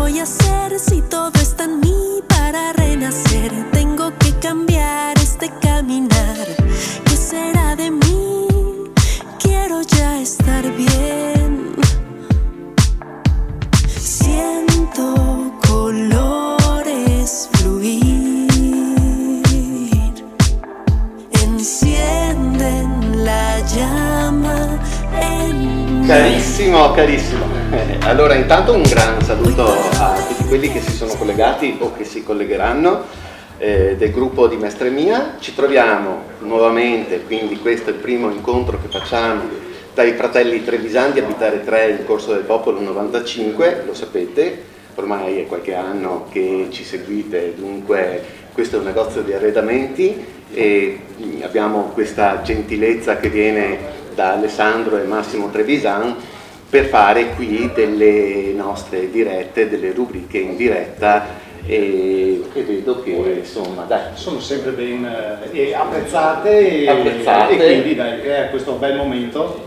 voy a hacer si todo está en mí para renacer? Tengo que cambiar este caminar. ¿Qué será de mí? Quiero ya estar bien. Siento colores fluir, encienden la llama en me. Carissimo, carissimo. Allora intanto un gran saluto a tutti quelli che si sono collegati o che si collegheranno del gruppo di Mestre Mia. Ci troviamo nuovamente, quindi questo è il primo incontro che facciamo dai fratelli trevisan di Abitare 3, il Corso del Popolo 95, lo sapete, ormai è qualche anno che ci seguite, dunque questo è un negozio di arredamenti e abbiamo questa gentilezza che viene da Alessandro e Massimo Trevisan per fare qui delle nostre dirette, delle rubriche in diretta e vedo che insomma dai, sono sempre ben apprezzate e quindi dai, crea questo bel momento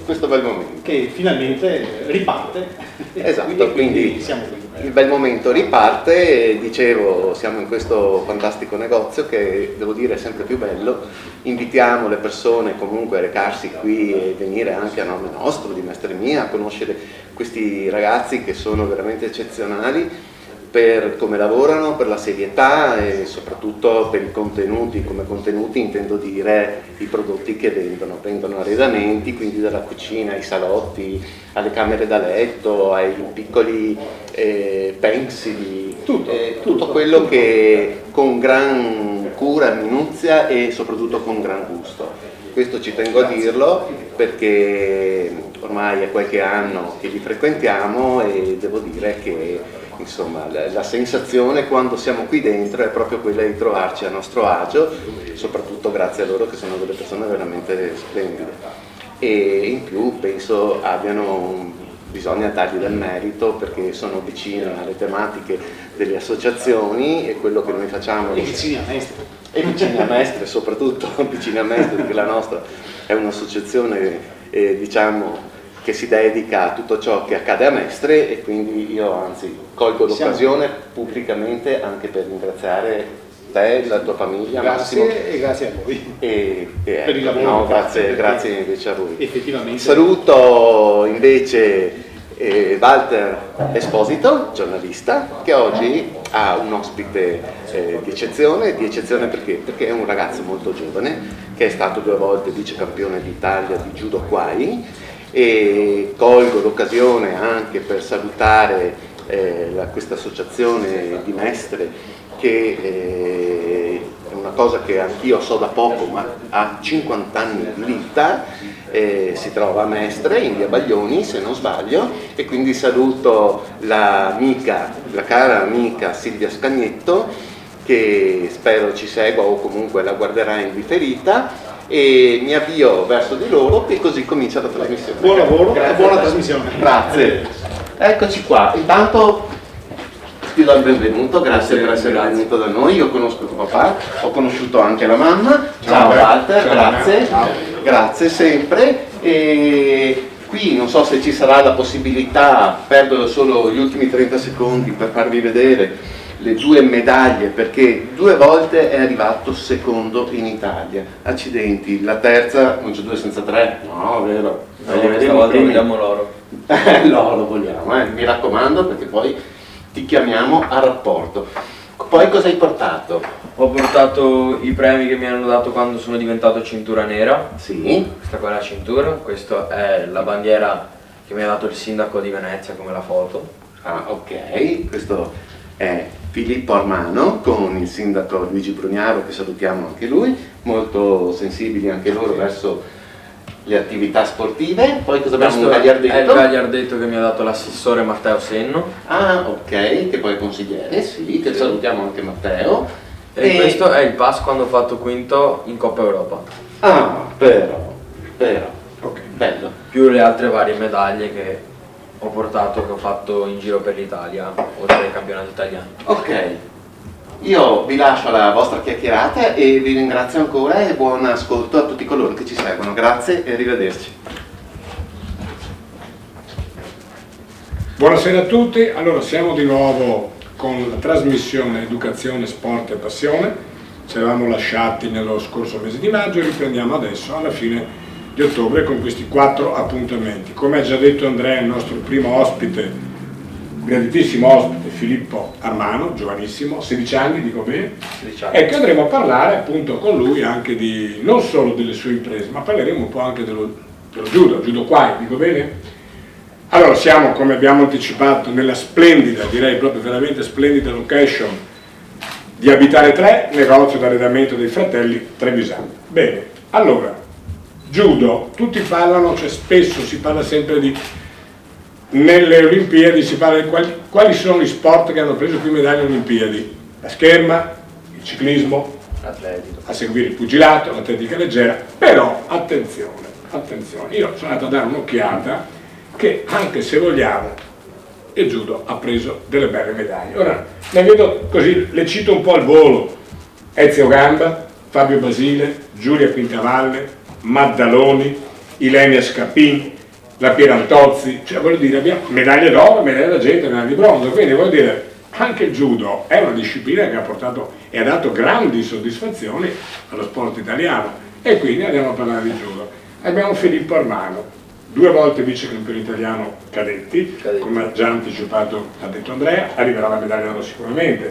che finalmente riparte. Esatto, quindi siamo qui. Il bel momento riparte, dicevo, siamo in questo fantastico negozio che devo dire è sempre più bello. Invitiamo le persone comunque a recarsi qui e venire anche a nome nostro di Mestre Mia a conoscere questi ragazzi che sono veramente eccezionali per come lavorano, per la serietà e soprattutto per i contenuti. Come contenuti intendo dire i prodotti che vendono arredamenti, quindi dalla cucina ai salotti, alle camere da letto, ai piccoli pensili, tutto quello che con gran cura, minuzia e soprattutto con gran gusto. Questo ci tengo a dirlo perché ormai è qualche anno che li frequentiamo e devo dire che insomma la sensazione quando siamo qui dentro è proprio quella di trovarci a nostro agio, soprattutto grazie a loro che sono delle persone veramente splendide e in più penso bisogna dargli del merito perché sono vicini alle tematiche delle associazioni e quello che noi facciamo E vicini a Mestre. E vicini a Mestre, soprattutto vicini a Mestre, perché la nostra è un'associazione diciamo che si dedica a tutto ciò che accade a Mestre e quindi io anzi colgo l'occasione pubblicamente anche per ringraziare te, la tua famiglia, Grazie Massimo. e grazie a voi Per il lavoro. No, grazie invece a voi. Effettivamente. Saluto invece Walter Esposito, giornalista, che oggi ha un ospite di eccezione perché è un ragazzo molto giovane che è stato 2 volte vicecampione d'Italia di Judo Kwai e colgo l'occasione anche per salutare questa associazione di Mestre che è una cosa che anch'io so da poco ma ha 50 anni di vita, si trova a Mestre in via Baglioni se non sbaglio e quindi saluto la cara amica Silvia Scagnetto che spero ci segua o comunque la guarderà in differita e mi avvio verso di loro e così comincia la trasmissione. Buon lavoro e buona trasmissione. Grazie. Eccoci qua. Intanto ti do il benvenuto, grazie per essere venuto da noi. Io conosco tuo papà, ho conosciuto anche la mamma. Ciao Walter, grazie. Ciao. Grazie sempre. E qui non so se ci sarà la possibilità, perdo solo gli ultimi 30 secondi per farvi vedere le 2 medaglie perché 2 volte è arrivato secondo in Italia. Accidenti, la terza non c'è 2 senza 3, no, vero? Questa volta vogliamo l'oro. L'oro vogliamo, mi raccomando perché poi ti chiamiamo a rapporto. Poi cosa hai portato? Ho portato i premi che mi hanno dato quando sono diventato cintura nera. Sì. Questa qua è la cintura, questa è la bandiera che mi ha dato il sindaco di Venezia come la foto. Ah, ok, questo è Filippo Armano con il sindaco Luigi Brugnaro che salutiamo anche lui, molto sensibili anche loro verso le attività sportive. Poi cosa abbiamo? Un gagliardetto? È il gagliardetto che mi ha dato l'assessore Matteo Senno. Ah, ok, che poi è consigliere, sì, che salutiamo anche Matteo. E questo è il pass quando ho fatto quinto in Coppa Europa. Ah, vero, ok, bello. Più le altre varie medaglie che ho portato, che ho fatto in giro per l'Italia, oltre ai campionati italiani. Ok, io vi lascio alla vostra chiacchierata e vi ringrazio ancora e buon ascolto a tutti coloro che ci seguono. Grazie e arrivederci. Buonasera a tutti, allora siamo di nuovo con la trasmissione Educazione, Sport e Passione. Ci eravamo lasciati nello scorso mese di maggio e riprendiamo adesso alla fine di ottobre con questi 4 appuntamenti. Come ha già detto Andrea, il nostro primo ospite, graditissimo ospite, Filippo Armano, giovanissimo, 16 anni, dico bene, 16 anni. E che andremo a parlare appunto con lui anche di non solo delle sue imprese, ma parleremo un po' anche dello judo quai, dico bene? Allora, siamo, come abbiamo anticipato, nella splendida, direi proprio veramente splendida location di Abitare 3, negozio d'arredamento dei fratelli Trevisani. Bene, allora, judo, tutti parlano, cioè spesso si parla sempre di, nelle Olimpiadi si parla di quali sono gli sport che hanno preso più medaglie alle Olimpiadi. La scherma, il ciclismo, Atletico. a seguire il pugilato, l'atletica leggera, però attenzione, io sono andato a dare un'occhiata che anche se vogliamo il judo ha preso delle belle medaglie. Ora ne vedo così, le cito un po' al volo: Ezio Gamba, Fabio Basile, Giulia Quintavalle, Maddaloni, Ilenia Scapin, la Pierantozzi, cioè voglio dire abbiamo medaglie d'oro, medaglie d'argento, medaglie di bronzo, quindi voglio dire anche il judo è una disciplina che ha portato e ha dato grandi soddisfazioni allo sport italiano, e quindi andiamo a parlare di judo. Abbiamo Filippo Armano, 2 volte vice campione italiano cadetti, come ha già anticipato, ha detto Andrea, arriverà la medaglia d'oro sicuramente.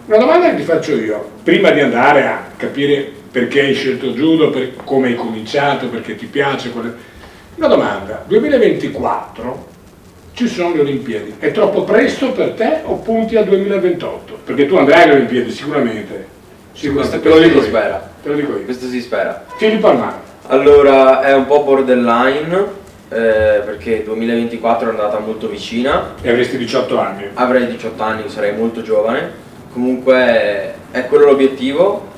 Una domanda che ti faccio io, prima di andare a capire perché hai scelto judo, come hai cominciato, perché ti piace, una domanda: 2024 ci sono le Olimpiadi, è troppo presto per te o punti al 2028? Perché tu andrai alle Olimpiadi sicuramente. Questo te lo dico si spera. Te lo dico io. Questo si spera. Filippo Armano. Allora, è un po' borderline, perché 2024 è andata molto vicina. E avresti 18 anni. Avrei 18 anni, sarei molto giovane. Comunque è quello l'obiettivo.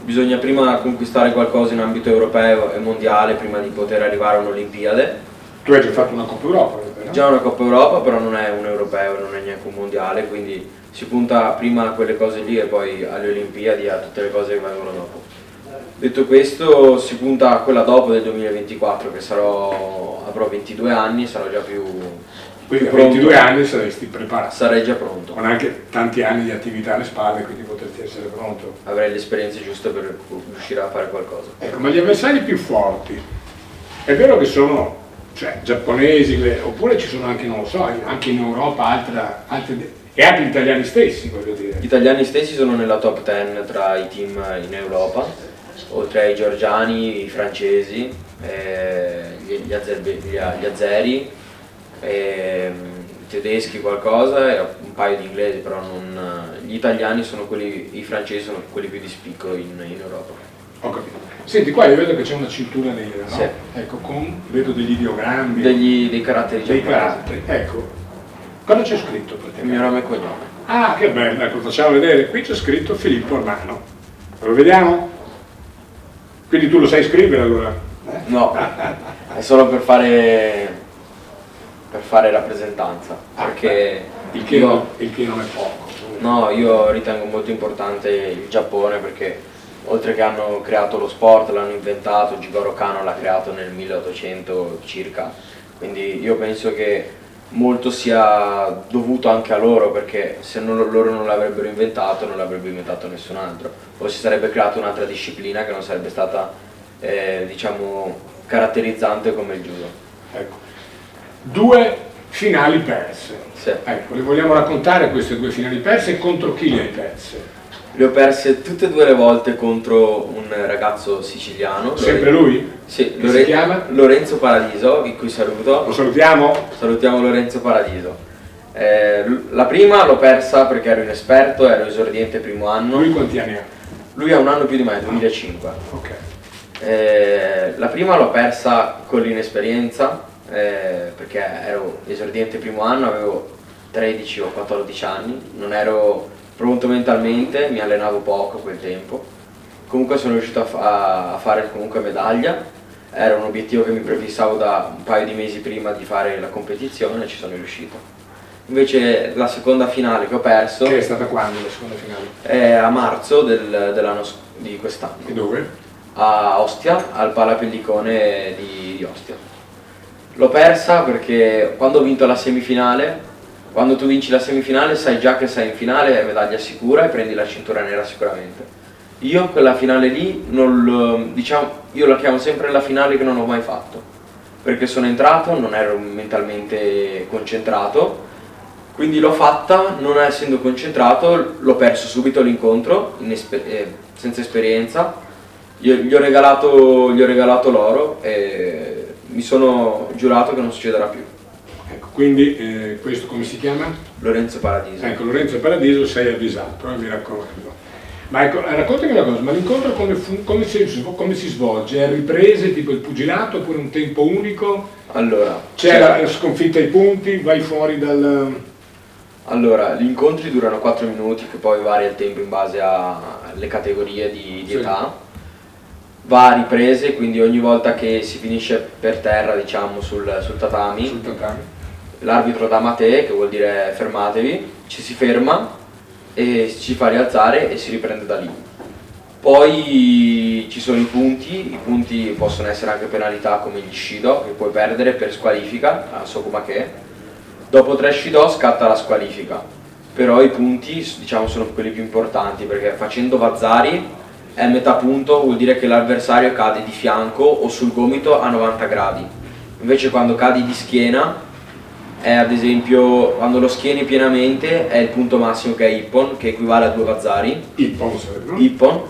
Bisogna prima conquistare qualcosa in ambito europeo e mondiale prima di poter arrivare a un'Olimpiade. Tu hai già fatto una Coppa Europa, no? Già una Coppa Europa, però non è un europeo, non è neanche un mondiale, quindi si punta prima a quelle cose lì e poi alle Olimpiadi e a tutte le cose che vengono dopo. Detto questo, si punta a quella dopo del 2024, che avrò 22 anni, sarò già più quindi a pronto. 22 anni saresti preparato. Sarei già pronto. Con anche tanti anni di attività alle spalle, quindi potresti essere pronto. Avrei l'esperienza giusta per riuscire a fare qualcosa. Ecco, ma gli avversari più forti, è vero che sono, cioè, giapponesi, oppure ci sono anche, non lo so, anche in Europa altre e anche gli italiani stessi, voglio dire. Gli italiani stessi sono nella top 10 tra i team in Europa, oltre ai georgiani, i francesi, gli azeri, i tedeschi qualcosa e un paio di inglesi, però gli italiani sono quelli, i francesi sono quelli più di spicco in Europa. Ho capito. Senti, qua io vedo che c'è una cintura nera, no? Sì. Ecco, vedo degli ideogrammi. Dei caratteri dei giapponesi. caratteri, ecco. Cosa c'è scritto per te? Il mio nome e cognome. Ah, che bello, ecco, facciamo vedere. Qui c'è scritto Filippo Armano. Lo vediamo? Quindi tu lo sai scrivere allora? No, è solo per fare rappresentanza, perché il che non è poco. No, io ritengo molto importante il Giappone, perché oltre che hanno creato lo sport, l'hanno inventato, Jigoro Kano l'ha creato nel 1800 circa, quindi io penso che molto sia dovuto anche a loro, perché se loro non l'avrebbero inventato non l'avrebbe inventato nessun altro, o si sarebbe creata un'altra disciplina che non sarebbe stata diciamo caratterizzante come il judo. Ecco. 2 finali perse. Sì. Ecco, le vogliamo raccontare queste 2 finali perse e contro chi le hai perse? Le ho perse tutte e 2 le volte contro un ragazzo siciliano. Sempre lui? Sì, Che si chiama? Lorenzo Paradiso, di cui saluto. Lo salutiamo? Salutiamo Lorenzo Paradiso. La prima l'ho persa perché ero inesperto, ero esordiente primo anno. Lui quanti anni ha? Lui ha un anno più di me, 2005. Ok. La prima l'ho persa con l'inesperienza, perché ero esordiente primo anno, avevo 13 o 14 anni, non ero pronto mentalmente, mi allenavo poco a quel tempo. Comunque sono riuscito a fare comunque medaglia, era un obiettivo che mi prefissavo da un paio di mesi prima di fare la competizione e ci sono riuscito. Invece la seconda finale che ho perso... Che è stata quando la seconda finale? A marzo di quest'anno. E dove? A Ostia, al Palapellicone di Ostia. L'ho persa perché quando ho vinto la semifinale, quando tu vinci la semifinale sai già che sei in finale, è medaglia sicura e prendi la cintura nera sicuramente. Io quella finale lì, io la chiamo sempre la finale che non ho mai fatto, perché sono entrato, non ero mentalmente concentrato, quindi l'ho fatta, non essendo concentrato, l'ho perso subito l'incontro, senza esperienza, gli ho regalato l'oro e mi sono giurato che non succederà più. Ecco, quindi questo come si chiama? Lorenzo Paradiso. Ecco, Lorenzo Paradiso, sei avvisato, mi raccomando. Ma ecco, raccontami una cosa, ma l'incontro come si svolge? È riprese tipo il pugilato oppure un tempo unico? Allora, c'è la sconfitta ai punti, vai fuori dal... Allora, gli incontri durano 4 minuti, che poi varia il tempo in base alle categorie di età. Va a riprese, quindi ogni volta che si finisce per terra, diciamo, sul tatami, l'arbitro dà mate, che vuol dire fermatevi, ci si ferma e ci fa rialzare e si riprende da lì. Poi ci sono i punti possono essere anche penalità come gli shido, che puoi perdere per squalifica, a Sokumake. Dopo 3 shido scatta la squalifica, però i punti, diciamo, sono quelli più importanti, perché facendo Vazzari è metà punto, vuol dire che l'avversario cade di fianco o sul gomito a 90 gradi. Invece quando cadi di schiena, è ad esempio quando lo schieni pienamente è il punto massimo, che è Ippon, che equivale a 2 Vazzari. Ippon serve, no? Ippon,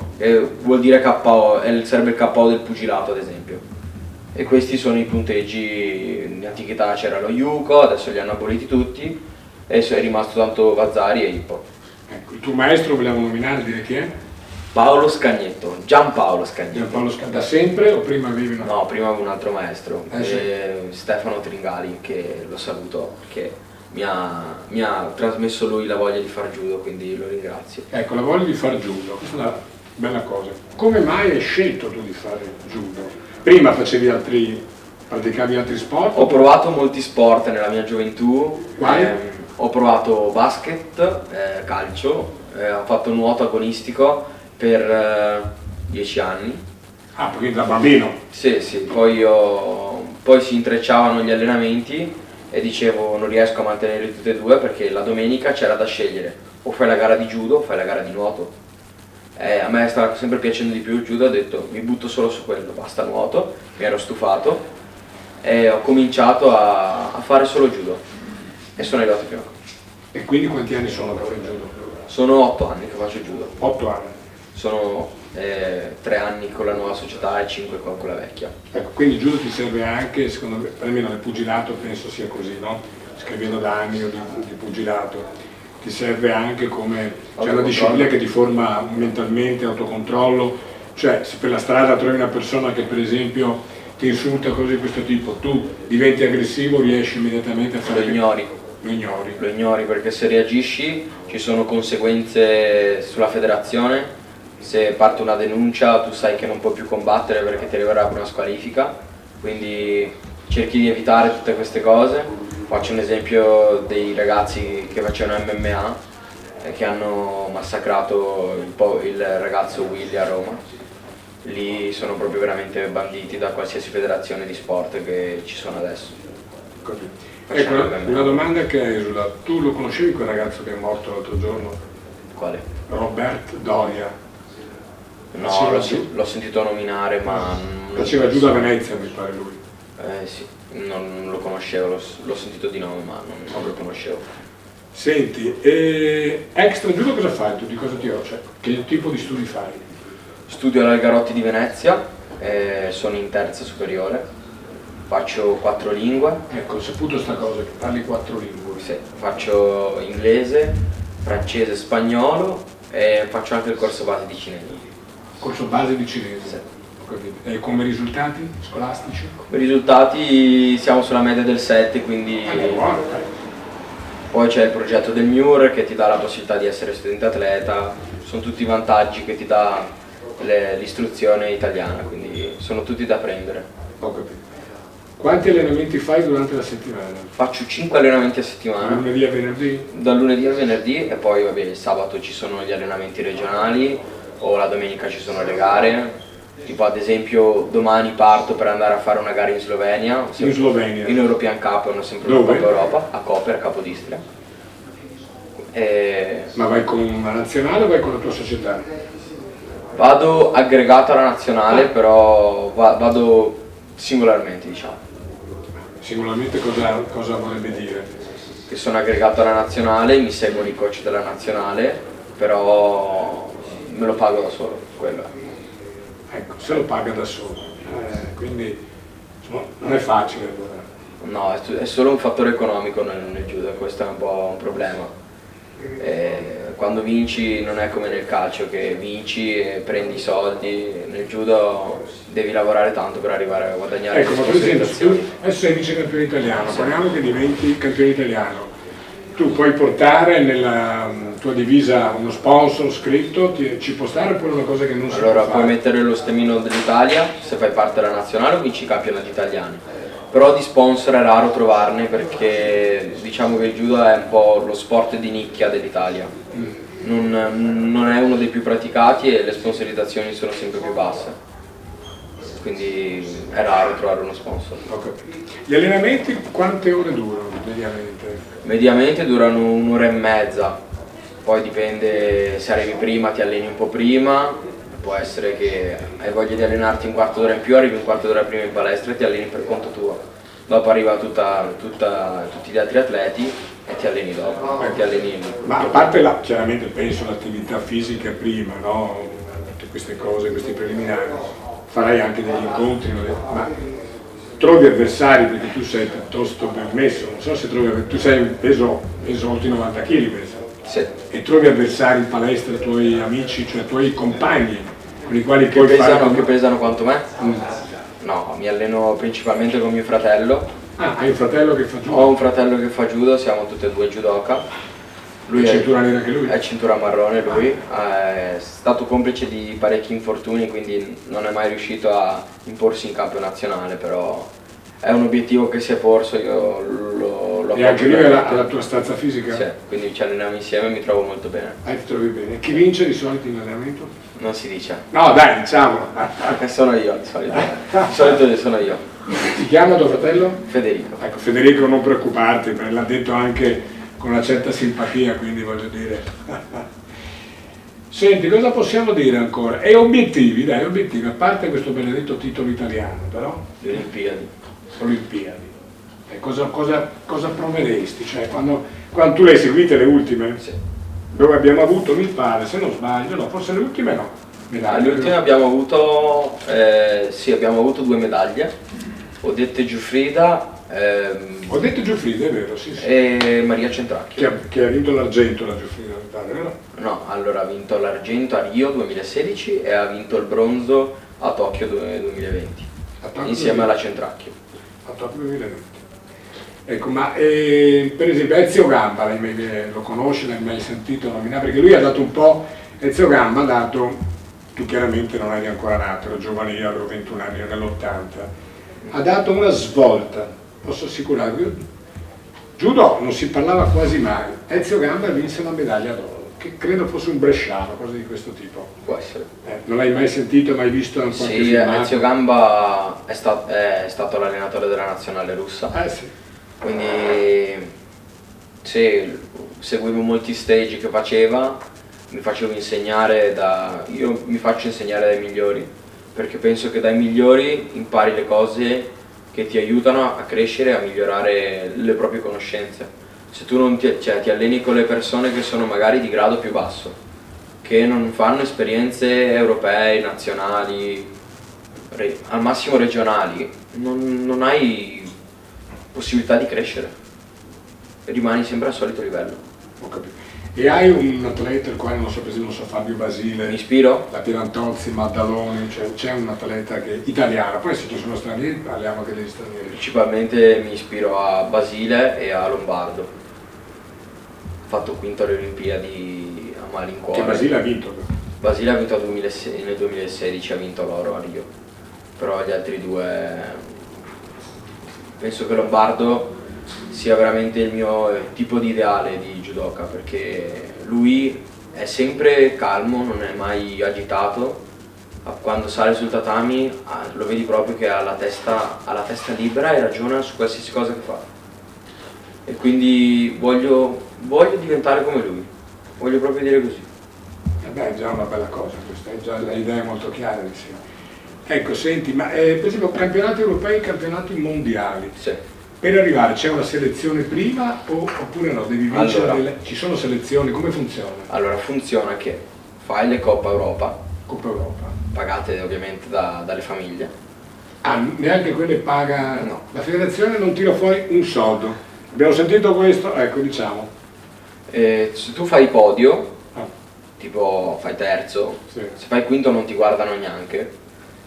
vuol dire KO, serve il KO del pugilato ad esempio. E questi sono i punteggi. In antichità c'era lo Yuko, adesso li hanno aboliti tutti, e è rimasto tanto Vazzari e Ippon. Ecco, il tuo maestro vogliamo nominare, dire chi è? Paolo Scagnetto, Giampaolo Scagnetto. Da sempre o prima avevi una... No, prima avevo un altro maestro, sì. Stefano Tringali, che lo saluto, che mi ha trasmesso lui la voglia di far judo, quindi lo ringrazio. Ecco, la voglia di far judo, questa è una bella cosa. Come mai hai scelto tu di fare judo? Prima praticavi altri sport? Ho provato molti sport nella mia gioventù. Quali? Ho provato basket, calcio, ho fatto nuoto agonistico per 10 anni. Ah, perché da bambino? Sì, poi si intrecciavano gli allenamenti e dicevo non riesco a mantenere tutte e due, perché la domenica c'era da scegliere, o fai la gara di judo o fai la gara di nuoto. A me stava sempre piacendo di più il judo, ho detto mi butto solo su quello, basta nuoto, mi ero stufato e ho cominciato a fare solo judo e sono arrivato fino a qua. E quindi quanti anni sono che fai judo? Sono 8 anni che faccio judo. 8 anni? Sono 3 anni con la nuova società e 5 con quella vecchia. Ecco, quindi il judo ti serve anche, secondo me, almeno nel pugilato penso sia così, no? Scrivendo da anni di pugilato, ti serve anche come una disciplina che ti forma mentalmente, autocontrollo, cioè se per la strada trovi una persona che per esempio ti insulta cose di questo tipo, tu diventi aggressivo, riesci immediatamente a fare... Lo ignori. Lo ignori perché se reagisci ci sono conseguenze sulla federazione. Se parte una denuncia tu sai che non puoi più combattere perché ti arriverà una squalifica, quindi cerchi di evitare tutte queste cose. Faccio un esempio dei ragazzi che facevano MMA e che hanno massacrato il ragazzo Willy a Roma. Lì sono proprio veramente banditi da qualsiasi federazione di sport che ci sono adesso. Ecco, una domanda che esula, tu lo conoscevi quel ragazzo che è morto l'altro giorno? Quale? Robert Doria. No, l'ho sentito nominare, ma... Faceva giù da Venezia, mi pare lui. Sì, non lo conoscevo, l'ho sentito di nome, ma non lo conoscevo. Senti, extra judo cosa fai tu? Di cosa ti occupi? Che tipo di studi fai? Studio all'Algarotti di Venezia, sono in terza superiore, faccio 4 lingue. Ecco, ho saputo sta cosa, che parli 4 lingue. Sì, faccio inglese, francese, spagnolo e faccio anche il corso base di cinese. Corso base di cinese? Sì. E come risultati scolastici? Come risultati siamo sulla media del 7, quindi... Poi c'è il progetto del MIUR che ti dà la possibilità di essere studente atleta, sono tutti i vantaggi che ti dà l'istruzione italiana, quindi sono tutti da prendere. Ho capito. Quanti allenamenti fai durante la settimana? Faccio 5 allenamenti a settimana. Dal lunedì a venerdì? Dal lunedì al venerdì e poi vabbè, il sabato ci sono gli allenamenti regionali o la domenica ci sono le gare Tipo ad esempio domani parto per andare a fare una gara in Slovenia. In European Cup, hanno sempre una Coppa Europa, a Koper, a Capodistria. Ma vai con una nazionale o vai con la tua società? Vado aggregato alla nazionale, però vado singolarmente, diciamo. Singolarmente cosa vorrebbe dire? Che sono aggregato alla nazionale, mi seguono i coach della nazionale, però me lo pago da solo, quello è. Ecco, se lo paga da solo, quindi insomma, non è facile allora. No, è solo un fattore economico nel judo, questo è un po' un problema. Quando vinci non è come nel calcio che vinci e prendi i soldi, nel judo devi lavorare tanto per arrivare a guadagnare. Ecco, ma per esempio, adesso sei vice campione italiano, speriamo che diventi campione italiano. Tu puoi portare nella tua divisa uno sponsor scritto, ci può stare oppure una cosa che non si può fare? Allora puoi mettere lo stemino dell'Italia se fai parte della nazionale o vinci i campionati italiani. Però di sponsor è raro trovarne perché diciamo che il judo è un po' lo sport di nicchia dell'Italia. Non è uno dei più praticati e le sponsorizzazioni sono sempre più basse. Quindi è raro trovare uno sponsor. Gli allenamenti quante ore durano mediamente? Mediamente durano un'ora e mezza, poi dipende se arrivi prima ti alleni un po' prima, può essere che hai voglia di allenarti un quarto d'ora in più, arrivi un quarto d'ora prima in palestra e ti alleni per conto tuo. Dopo arriva tutti gli altri atleti e ti alleni dopo. Ma a parte chiaramente penso l'attività fisica prima, no? Tutte queste cose, questi preliminari. Farai anche degli incontri, ma trovi avversari perché tu sei piuttosto ben messo, non so se tu sei peso oltre i 90 kg penso. Sì. E trovi avversari in palestra, tuoi amici, cioè tuoi compagni con i quali puoi fare... Che pesano quanto me? No, mi alleno principalmente con mio fratello. Ah, hai un fratello che fa judo? Ho un fratello che fa judo, siamo tutti e due judoka. Lui è cintura nera anche lui? È cintura marrone lui, è stato complice di parecchi infortuni, quindi non è mai riuscito a imporsi in campo nazionale, però è un obiettivo che si è porso, io lo E anche lui è la tua stazza fisica? Sì, quindi ci alleniamo insieme e mi trovo molto bene. Ti trovi bene. Chi vince di solito in allenamento? Non si dice. No dai, diciamolo! Sono io di solito. Di solito sono io. Si chiama tuo fratello? Federico. Ecco, Federico non preoccuparti, perché l'ha detto anche con una certa simpatia, quindi voglio dire. Senti, cosa possiamo dire ancora? E obiettivi, a parte questo benedetto titolo italiano, però? Le Olimpiadi. E cosa proveresti? Cioè, quando tu le hai seguite le ultime? Sì. Dove abbiamo avuto, mi pare, se non sbaglio, no, forse le ultime no. Le ultime abbiamo avuto, abbiamo avuto 2 medaglie, Odette Giuffrida. Odette Giuffrida, è vero, sì. E Maria Centracchio. Che ha vinto l'argento la Giuffrida, vero? No, allora ha vinto l'argento a Rio 2016 e ha vinto il bronzo a Tokyo 2020, insieme alla Centracchio. A Tokyo 2020. Ecco, ma per esempio Ezio Gamba, lo conosci, l'hai mai sentito nominare? Perché lui ha dato un po', Ezio Gamba ha dato, tu chiaramente non eri ancora nato, ero giovane, io avevo 21 anni, ero nell'80, ha dato una svolta, posso assicurarvi, judo non si parlava quasi mai, Ezio Gamba vinse una medaglia d'oro, che credo fosse un bresciano, cosa di questo tipo. Può essere. Non l'hai mai sentito, mai visto in qualche Sì, filmato? Ezio Gamba è stato l'allenatore della nazionale russa. Sì. Quindi sì, seguivo molti stage che faceva, mi facevo insegnare io mi faccio insegnare dai migliori, perché penso che dai migliori impari le cose che ti aiutano a crescere e a migliorare le proprie conoscenze. Se tu non ti alleni con le persone che sono magari di grado più basso, che non fanno esperienze europee, nazionali, al massimo regionali, non hai possibilità di crescere, rimani sempre al solito livello. Ho capito. E hai un atleta, il quale non so, per esempio, Fabio Basile, Mi ispiro? la Pierantozzi, Maddaloni, cioè c'è un atleta italiano, poi se ci sono stranieri parliamo anche degli stranieri. Principalmente mi ispiro a Basile e a Lombardo. Ho fatto quinto alle Olimpiadi a malincuore. Che Basile ha vinto? Basile ha vinto nel 2016, ha vinto l'oro a Rio, però gli altri due... Penso che Lombardo sia veramente il mio tipo di ideale di judoka, perché lui è sempre calmo, non è mai agitato, quando sale sul tatami lo vedi proprio che ha la testa libera e ragiona su qualsiasi cosa che fa. E quindi voglio diventare come lui, voglio proprio dire così. Beh, è già una bella cosa questa, è già l'idea molto chiara di sé. Ecco, senti, ma per esempio campionati europei, campionati mondiali, sì. Per arrivare c'è una selezione prima oppure no? Devi vincere allora, ci sono selezioni, come funziona? Allora funziona che fai le Coppa Europa, pagate ovviamente dalle famiglie. Ah, neanche quelle paga? No. La federazione non tira fuori un soldo. Abbiamo sentito questo? Ecco, diciamo. Se tu fai podio, tipo fai terzo, sì. Se fai quinto non ti guardano neanche,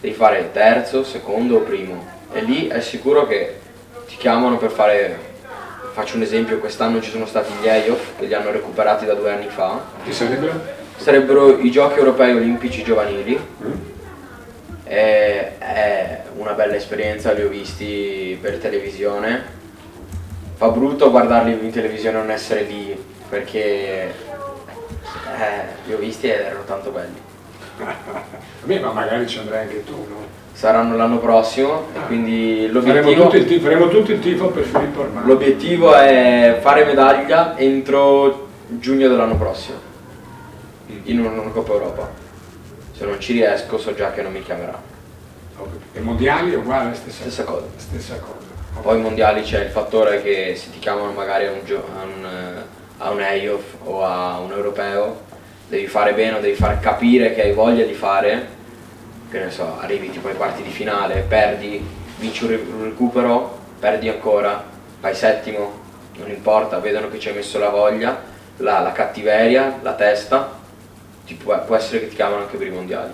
devi fare terzo, secondo o primo. E lì è sicuro che ti chiamano per fare, faccio un esempio, quest'anno ci sono stati gli EIOF che li hanno recuperati da 2 anni fa. Che sarebbero? Sarebbero i giochi europei olimpici giovanili. È una bella esperienza, li ho visti per televisione. Fa brutto guardarli in televisione e non essere lì, perché li ho visti ed erano tanto belli. Beh, ma magari ci andrai anche tu, no? Saranno l'anno prossimo e quindi l'obiettivo... Faremo tutto il tifo per Filippo Ormani. L'obiettivo è fare medaglia entro giugno dell'anno prossimo, in una Coppa Europa. Se non ci riesco so già che non mi chiamerà. E mondiali è uguale? Stessa cosa. Poi ai mondiali c'è il fattore che se ti chiamano magari a un EIOF o a un europeo, devi fare bene o devi far capire che hai voglia di fare, che ne so, arrivi tipo ai quarti di finale, perdi, vinci un recupero, perdi ancora, vai settimo, non importa, vedono che ci hai messo la voglia, la cattiveria, la testa, può essere che ti chiamano anche per i mondiali.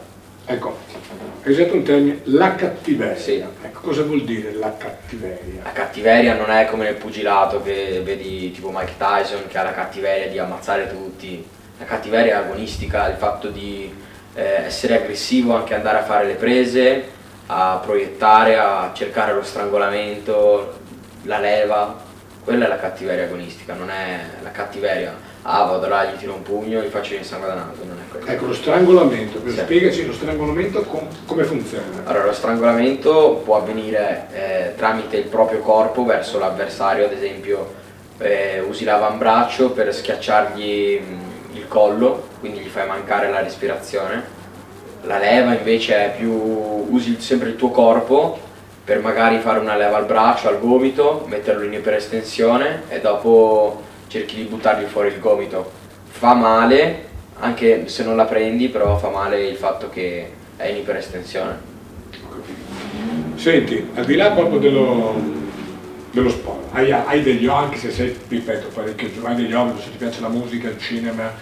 Ecco, hai usato un termine, la cattiveria. Sì. Ecco, cosa vuol dire la cattiveria? La cattiveria non è come nel pugilato che vedi tipo Mike Tyson che ha la cattiveria di ammazzare tutti. La cattiveria è agonistica, il fatto di essere aggressivo, anche andare a fare le prese, a proiettare, a cercare lo strangolamento, la leva. Quella è la cattiveria agonistica, non è la cattiveria. Vado là, gli tiro un pugno, gli faccio il sangue da naso, non è quello. Ecco, lo strangolamento, Sì. Spiegaci lo strangolamento come funziona. Allora, lo strangolamento può avvenire tramite il proprio corpo verso l'avversario, ad esempio usi l'avambraccio per schiacciargli il collo, quindi gli fai mancare la respirazione. La leva invece è più, usi sempre il tuo corpo per magari fare una leva al braccio, al gomito, metterlo in iperestensione e dopo cerchi di buttargli fuori il gomito. Fa male, anche se non la prendi, però fa male il fatto che è in iperestensione. Senti, al di là proprio dello sport, hai degli hobby, anche se sei, ripeto, parecchio, hai degli hobby, se ti piace la musica, il cinema,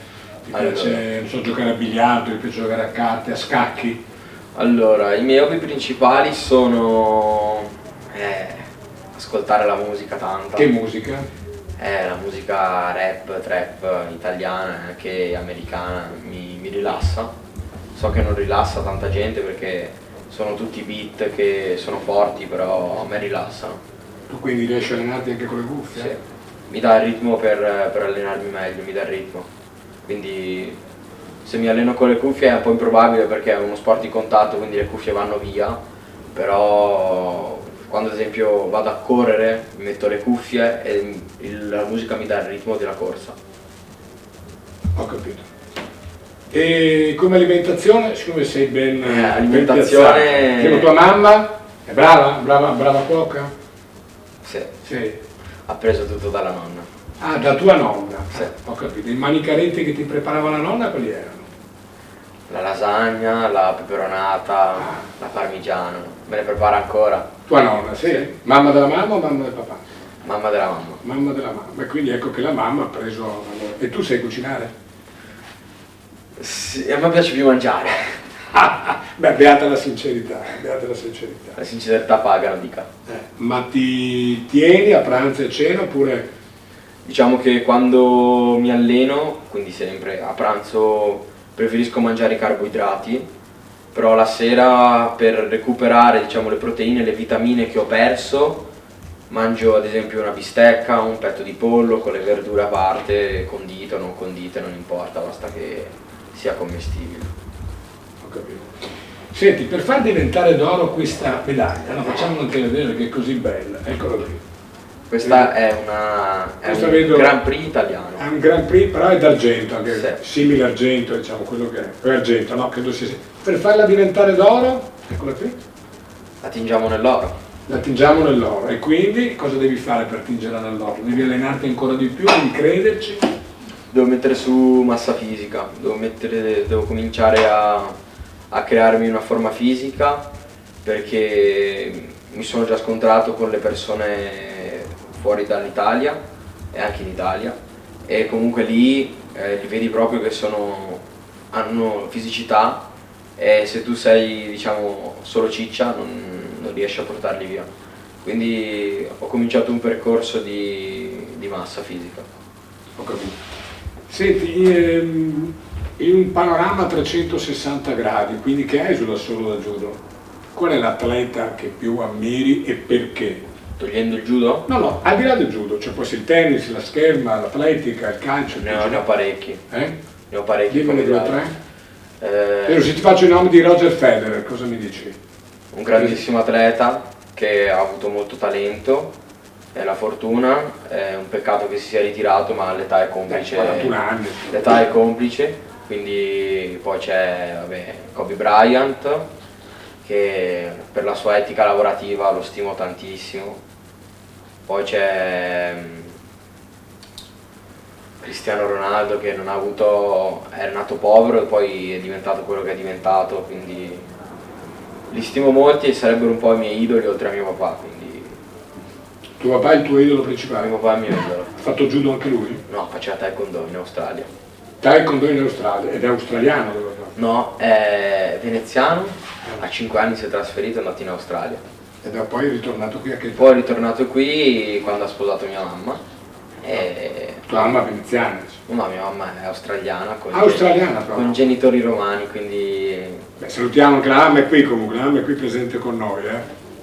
ti piace, non so, giocare a biliardo, ti piace giocare a carte, a scacchi? Allora, i miei hobby principali sono ascoltare la musica tanta. Che musica? La musica rap, trap italiana, anche americana, mi rilassa. So che non rilassa tanta gente perché sono tutti beat che sono forti, però a me rilassano. Tu quindi riesci a allenarti anche con le cuffie? Sì, mi dà il ritmo per allenarmi meglio, mi dà il ritmo. Quindi se mi alleno con le cuffie è un po' improbabile perché è uno sport di contatto, quindi le cuffie vanno via, però quando ad esempio vado a correre mi metto le cuffie e la musica mi dà il ritmo della corsa. Ho capito. E come alimentazione, siccome sei ben alimentazione... Tipo tua mamma è brava cuoca? Sì. Sì. Ha preso tutto dalla nonna. Ah, da tua nonna? Sì. Ho capito. I manicaretti che ti preparava la nonna quali erano? La lasagna, la peperonata, la parmigiana, me ne prepara ancora. Tua nonna, sì? Sì. Mamma della mamma o mamma del papà? Mamma della mamma. Mamma della mamma. E quindi ecco che la mamma ha preso... E tu sai cucinare? Sì, a me piace più mangiare. Beh, beata la sincerità, beata la sincerità. La sincerità paga, non dica. Ma ti tieni a pranzo e cena oppure... Diciamo che quando mi alleno, quindi sempre a pranzo preferisco mangiare i carboidrati, però la sera per recuperare, diciamo, le proteine, le vitamine che ho perso, mangio ad esempio una bistecca, un petto di pollo con le verdure a parte, condite o non condite, non importa, basta che sia commestibile. Ho capito. Senti, per far diventare d'oro questa medaglia, no, facciamola anche vedere che è così bella, eccola qui. Questa è un Grand Prix italiano. È un Grand Prix, però è d'argento, anche sì. Simile argento, diciamo quello che è argento, no? Credo sia. Per farla diventare d'oro, eccola qui. La tingiamo nell'oro. La tingiamo nell'oro, e quindi cosa devi fare per tingerla nell'oro? Devi allenarti ancora di più, devi crederci. Devo mettere su massa fisica, devo cominciare a crearmi una forma fisica, perché mi sono già scontrato con le persone fuori dall'Italia e anche in Italia, e comunque lì li vedi proprio che hanno fisicità, e se tu sei, diciamo, solo ciccia non riesci a portarli via. Quindi ho cominciato un percorso di massa fisica. Ho capito. Senti, in un panorama a 360 gradi, quindi che esula solo da judo, qual è l'atleta che più ammiri e perché? Togliendo il judo? No, al di là del judo, cioè può essere il tennis, la scherma, l'atletica, il calcio. Ne ho parecchi. Ne ho parecchi. Dimmene 2 o 3. Se ti faccio i nomi di Roger Federer, cosa mi dici? Un grandissimo atleta che ha avuto molto talento e la fortuna, è un peccato che si sia ritirato, ma l'età è complice. 41 anni. L'età è complice, quindi poi c'è Kobe Bryant, che per la sua etica lavorativa lo stimo tantissimo. Poi c'è Cristiano Ronaldo, che non ha avuto, era nato povero e poi è diventato quello che è diventato, quindi li stimo molti e sarebbero un po' i miei idoli oltre a mio papà. Quindi... Tuo papà è il tuo idolo principale? Mio papà è il mio idolo. Ha fatto judo anche lui? No, faceva taekwondo in Australia. Taekwondo in Australia, ed è australiano? No, è veneziano, a 5 anni si è trasferito e è andato in Australia. E poi è ritornato qui a che? Poi è ritornato qui quando ha sposato mia mamma. Tua mamma è veneziana? No, mia mamma è australiana, con genitori romani, quindi... Beh, salutiamo anche la mamma è qui comunque, la mamma è qui presente con noi,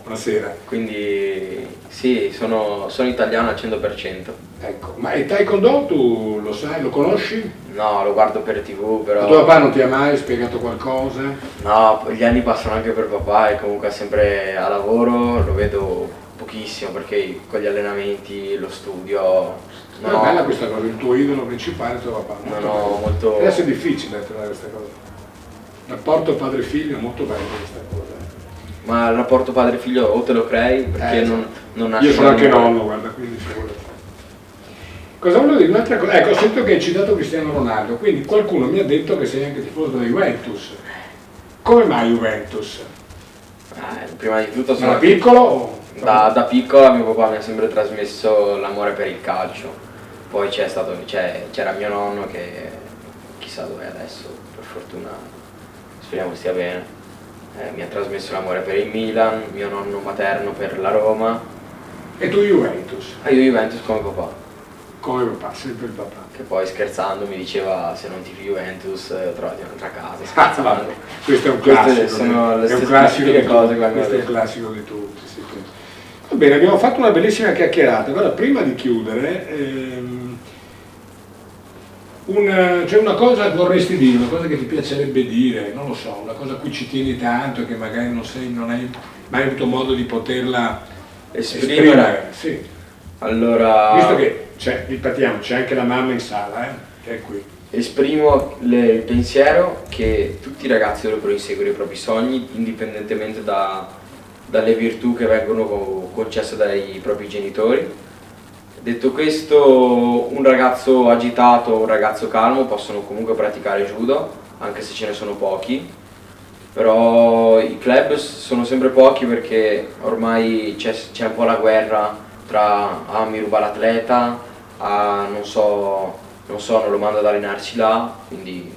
buonasera. Quindi sì, sono italiano al 100%. Ecco, ma il taekwondo tu lo sai, lo conosci? No, lo guardo per TV, però... Tuo papà non ti ha mai spiegato qualcosa? No, gli anni passano anche per papà e comunque è sempre a lavoro, lo vedo pochissimo perché con gli allenamenti, lo studio... È bella questa cosa, il tuo idolo principale è tuo papà. Non ho molto... Adesso è difficile trovare questa cosa. Il rapporto padre-figlio è molto bello questa cosa. Ma il rapporto padre-figlio o te lo crei perché non nasce... Io sono anche nonno, guarda, quindi figurati. Cosa volevo dire? Un'altra cosa, ecco, ho sentito che hai citato Cristiano Ronaldo, quindi qualcuno mi ha detto che sei anche tifoso della Juventus. Come mai Juventus? Prima di tutto sono... Da piccolo? Da piccola mio papà mi ha sempre trasmesso l'amore per il calcio. Poi c'era mio nonno che chissà dove è adesso, per fortuna speriamo stia bene. Mi ha trasmesso l'amore per il Milan, mio nonno materno per la Roma. E tu Juventus? Io Juventus come papà. Come papà, sempre il papà. Che poi scherzando mi diceva se non tifi Juventus trovati un'altra casa, scherzando. Questo è un classico. Queste sono le cose questo è un classico di tutti. Sì. Va bene, abbiamo fatto una bellissima chiacchierata. Allora, prima di chiudere, c'è una cosa che vorresti dire, una cosa che ti piacerebbe dire, non lo so, una cosa a cui ci tieni tanto e che magari non hai mai avuto modo di poterla esprimere. Sì. Allora... Visto che, ripetiamo, c'è anche la mamma in sala, che è qui. Esprimo il pensiero che tutti i ragazzi dovrebbero inseguire i propri sogni, indipendentemente dalle virtù che vengono concesse dai propri genitori. Detto questo, un ragazzo agitato o un ragazzo calmo possono comunque praticare judo, anche se ce ne sono pochi, però i club sono sempre pochi perché ormai c'è un po' la guerra tra mi ruba l'atleta, non lo mando ad allenarsi là, quindi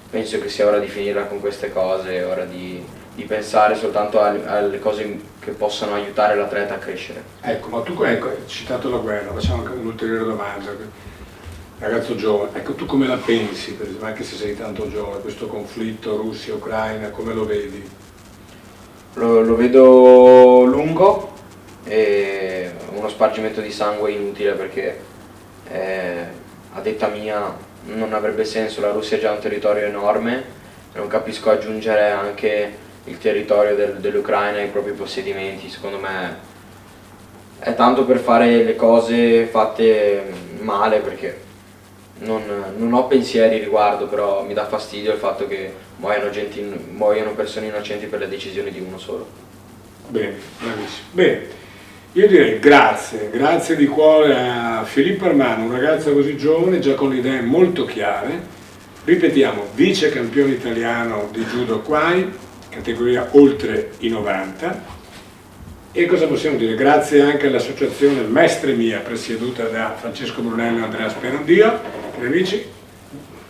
penso che sia ora di finirla con queste cose, è ora di pensare soltanto alle cose che possano aiutare l'atleta a crescere. Ecco, ma tu hai citato la guerra, facciamo anche un'ulteriore domanda. Ragazzo giovane, ecco, tu come la pensi, per esempio, anche se sei tanto giovane, questo conflitto Russia-Ucraina, come lo vedi? Lo vedo lungo e uno spargimento di sangue inutile perché a detta mia non avrebbe senso, la Russia è già un territorio enorme non capisco aggiungere anche il territorio dell'Ucraina ai propri possedimenti. Secondo me è tanto per fare le cose fatte male, perché non ho pensieri riguardo, però mi dà fastidio il fatto che muoiano persone innocenti per le decisioni di uno solo. Bene, bravissimo. Bene, io direi grazie di cuore a Filippo Armano, un ragazzo così giovane, già con idee molto chiare. Ripetiamo, vice campione italiano di judo Kwai, categoria oltre i 90. E cosa possiamo dire? Grazie anche all'associazione Mestre Mia, presieduta da Francesco Brunello e Andrea Sperandio, amici.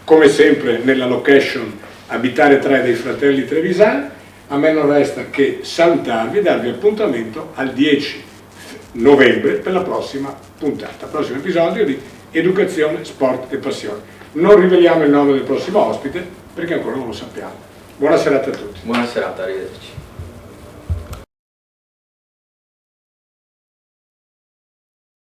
Come sempre nella location Abitare 3 dei fratelli Trevisan. A me non resta che salutarvi e darvi appuntamento al 10 novembre per la prossima puntata, prossimo episodio di Educazione, Sport e Passione. Non riveliamo il nome del prossimo ospite perché ancora non lo sappiamo. Buona serata a tutti. Buona serata, arrivederci.